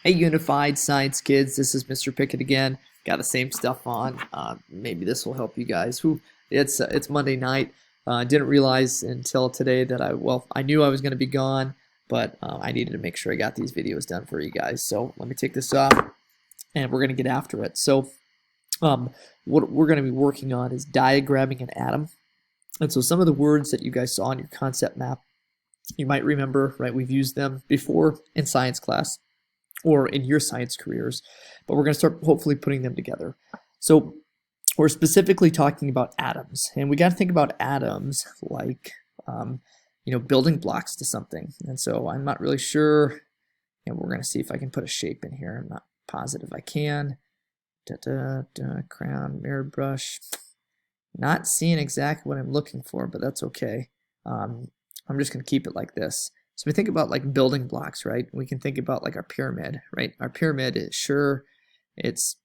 Hey, Unified Science kids, this is Mr. Pickett again. Got the same stuff on. Maybe this will help you guys. It's Monday night. I didn't realize until today that I knew I was going to be gone, but I needed to make sure I got these videos done for you guys. So let me take this off, and we're going to get after it. So what we're going to be working on is diagramming an atom. And so some of the words that you guys saw on your concept map, you might remember, right? We've used them before in science class or in your science careers, but we're going to start hopefully putting them together. So we're specifically talking about atoms, and we got to think about atoms like building blocks to something. And so I'm not really sure, and we're going to see if I can put a shape in here. I'm not positive I can. Crown, mirror brush. Not seeing exactly what I'm looking for, but that's okay. I'm just going to keep it like this. So we think about like building blocks, right? We can think about like our pyramid, right? Our pyramid is it's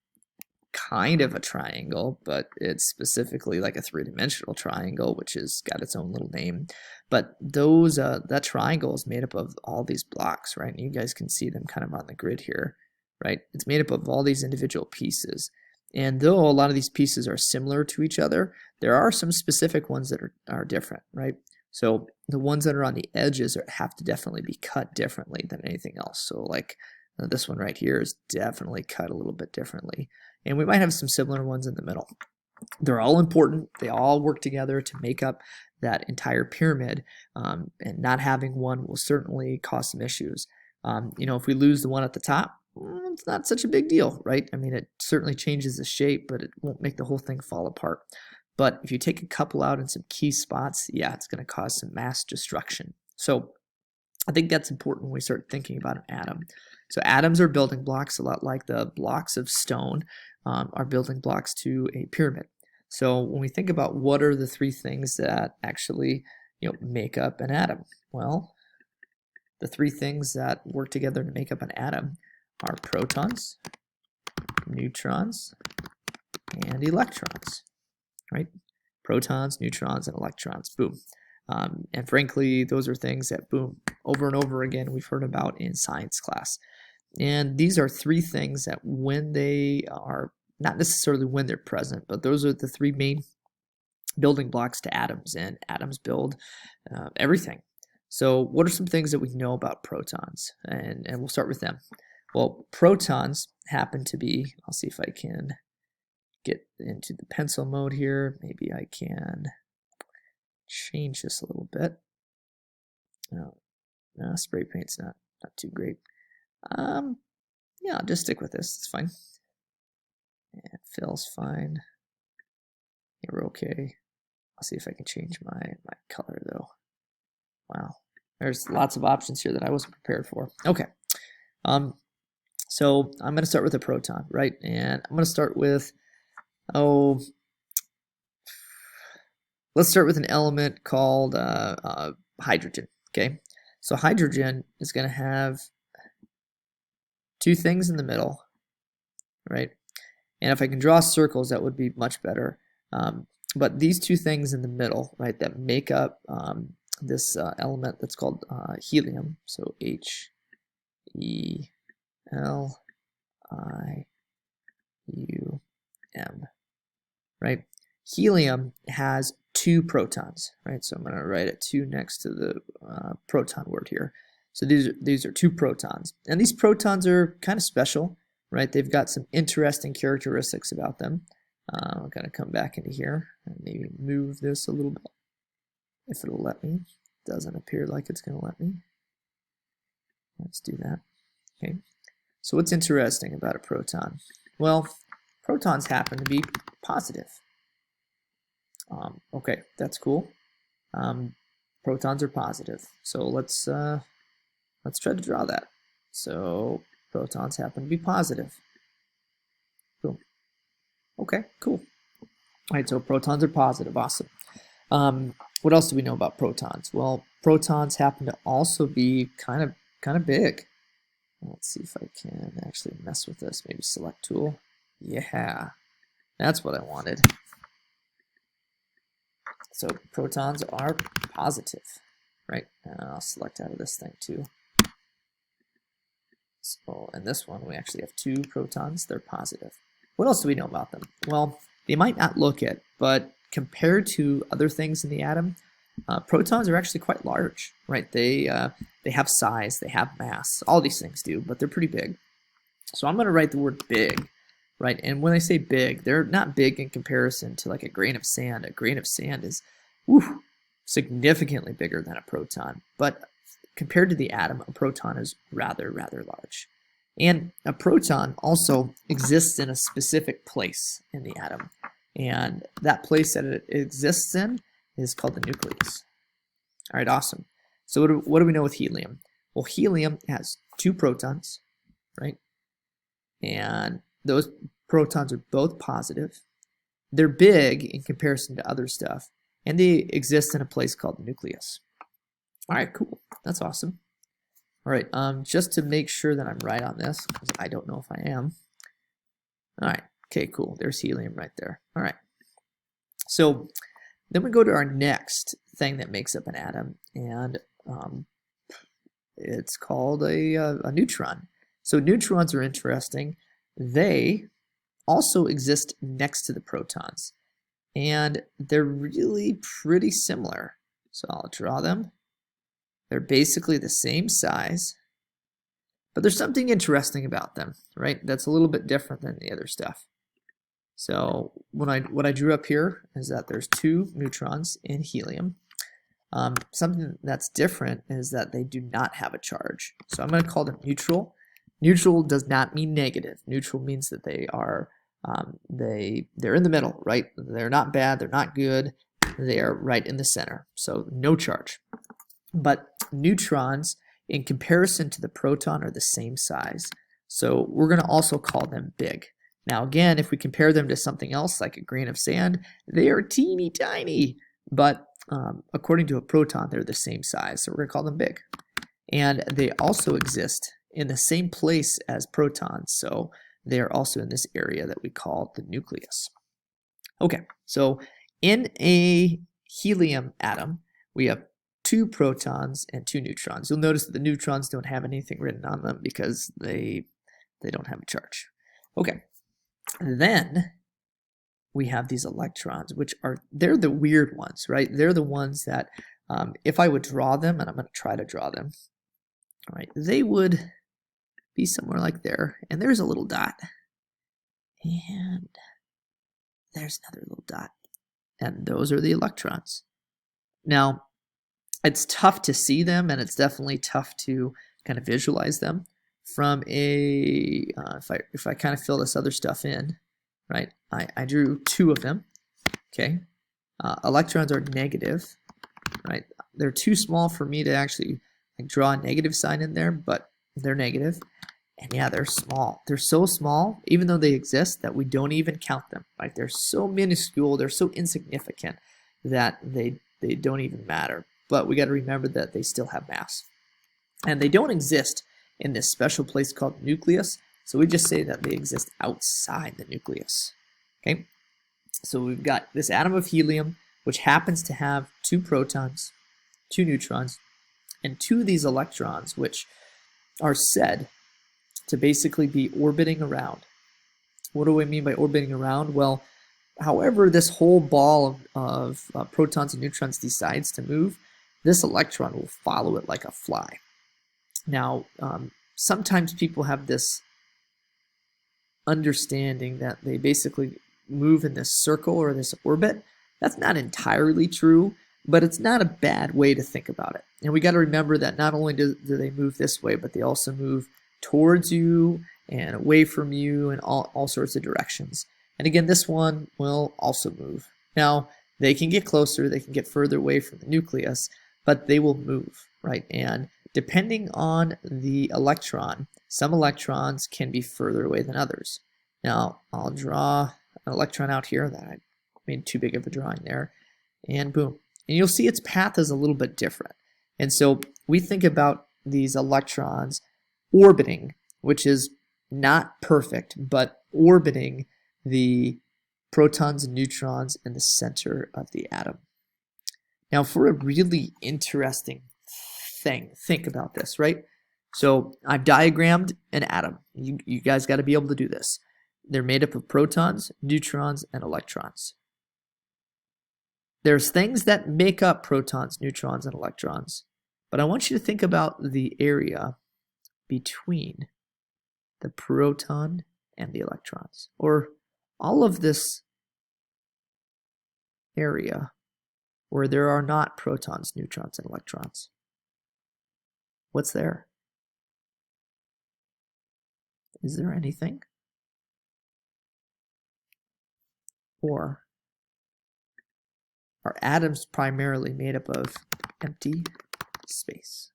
kind of a triangle, but it's specifically like a three-dimensional triangle, which has got its own little name. But that triangle is made up of all these blocks, right? And you guys can see them kind of on the grid here, right? It's made up of all these individual pieces. And though a lot of these pieces are similar to each other, there are some specific ones that are different, right? So the ones that are on the edges have to definitely be cut differently than anything else. So like this one right here is definitely cut a little bit differently. And we might have some similar ones in the middle. They're all important. They all work together to make up that entire pyramid. And not having one will certainly cause some issues. If we lose the one at the top, it's not such a big deal, right? I mean, it certainly changes the shape, but it won't make the whole thing fall apart. But if you take a couple out in some key spots, yeah, it's going to cause some mass destruction. So I think that's important when we start thinking about an atom. So atoms are building blocks, a lot like the blocks of stone are building blocks to a pyramid. So when we think about what are the three things that actually make up an atom, well, the three things that work together to make up an atom are protons, neutrons, and electrons, right? Protons, neutrons, and electrons, boom. And frankly, those are things that, boom, over and over again, we've heard about in science class. And these are three things that when they are, not necessarily when they're present, but those are the three main building blocks to atoms, and atoms build everything. So what are some things that we know about protons? And we'll start with them. Well, protons happen to be, I'll see if I can get into the pencil mode here. Maybe I can change this a little bit. No, spray paint's not too great. Yeah, I'll just stick with this. It's fine. And fill's fine. Yeah, we're okay. I'll see if I can change my color though. Wow, there's lots of options here that I wasn't prepared for. Okay. So I'm going to start with a proton, right? And I'm going to start with, let's start with an element called hydrogen, okay? So hydrogen is going to have two things in the middle, right? And if I can draw circles, that would be much better. But these two things in the middle, right, that make up this element that's called helium, so Helium, right? Helium has two protons, right? So I'm going to write a 2 next to the proton word here. So these are two protons, and these protons are kind of special, right? They've got some interesting characteristics about them. I'm going to come back into here and maybe move this a little bit, if it'll let me. It doesn't appear like it's going to let me. Let's do that. Okay. So what's interesting about a proton? Well, protons happen to be positive. Okay, that's cool. Protons are positive. So let's try to draw that. So protons happen to be positive. Boom. Okay, cool. All right, so protons are positive. Awesome. What else do we know about protons? Well, protons happen to also be kind of big. Let's see if I can actually mess with this. Maybe select tool. Yeah, that's what I wanted. So protons are positive, right? And I'll select out of this thing too. So in this one, we actually have 2 protons. They're positive. What else do we know about them? Well, they might not look it, but compared to other things in the atom, protons are actually quite large, right? They have size, they have mass. All these things do, but they're pretty big. So I'm going to write the word big, right? And when I say big, they're not big in comparison to like a grain of sand. A grain of sand is significantly bigger than a proton, but compared to the atom, a proton is rather large. And a proton also exists in a specific place in the atom, and that place that it exists in is called the nucleus. All right, awesome. So what do we know with helium? Well, helium has 2 protons, right? And those protons are both positive. They're big in comparison to other stuff, and they exist in a place called the nucleus. All right, cool. That's awesome. All right, just to make sure that I'm right on this, because I don't know if I am. All right, okay, cool. There's helium right there. All right. So then we go to our next thing that makes up an atom, and it's called a neutron. So neutrons are interesting. They also exist next to the protons, and they're really pretty similar. So I'll draw them. They're basically the same size, but there's something interesting about them, right? That's a little bit different than the other stuff. So what I drew up here is that there's 2 neutrons in helium. Something that's different is that they do not have a charge. So I'm going to call them neutral. Neutral does not mean negative. Neutral means that they are they're in the middle, right? They're not bad, they're not good. They are right in the center. So no charge. But neutrons, in comparison to the proton, are the same size. So we're going to also call them big. Now again, if we compare them to something else like a grain of sand, they are teeny tiny. But according to a proton, they're the same size. So we're going to call them big. And they also exist in the same place as protons. So they are also in this area that we call the nucleus. Okay, so in a helium atom, we have 2 protons and 2 neutrons. You'll notice that the neutrons don't have anything written on them because they don't have a charge. Okay, then we have these electrons, which they're the weird ones, right? They're the ones that if I would draw them, and I'm going to try to draw them, all right, they would be somewhere like there, and there's a little dot, and there's another little dot, and those are the electrons. Now, it's tough to see them, and it's definitely tough to kind of visualize them from a, if I kind of fill this other stuff in, right, I drew 2 of them, okay? Electrons are negative, right? They're too small for me to actually draw a negative sign in there, but they're negative. And yeah, they're small. They're so small, even though they exist, that we don't even count them. Like, they're so minuscule, they're so insignificant that they don't even matter. But we got to remember that they still have mass. And they don't exist in this special place called the nucleus, so we just say that they exist outside the nucleus. Okay? So we've got this atom of helium, which happens to have 2 protons, 2 neutrons, and 2 of these electrons, which are said to basically be orbiting around. What do I mean by orbiting around? Well, however this whole ball of protons and neutrons decides to move, this electron will follow it like a fly. Now, sometimes people have this understanding that they basically move in this circle or this orbit. That's not entirely true, but it's not a bad way to think about it. And we got to remember that not only do they move this way, but they also move towards you and away from you in all sorts of directions. And again, this one will also move. Now, they can get closer, they can get further away from the nucleus, but they will move, right? And depending on the electron, some electrons can be further away than others. Now, I'll draw an electron out here that I made too big of a drawing there, and boom. And you'll see its path is a little bit different. And so we think about these electrons orbiting, which is not perfect, but orbiting the protons and neutrons in the center of the atom. Now, for a really interesting thing, think about this, right? So I've diagrammed an atom. You guys got to be able to do this. They're made up of protons, neutrons, and electrons. There's things that make up protons, neutrons, and electrons, but I want you to think about the area between the proton and the electrons, or all of this area where there are not protons, neutrons, and electrons. What's there? Is there anything? Or are atoms primarily made up of empty space?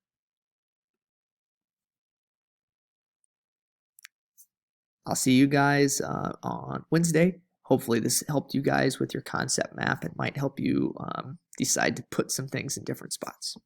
I'll see you guys on Wednesday. Hopefully this helped you guys with your concept map. It might help you decide to put some things in different spots.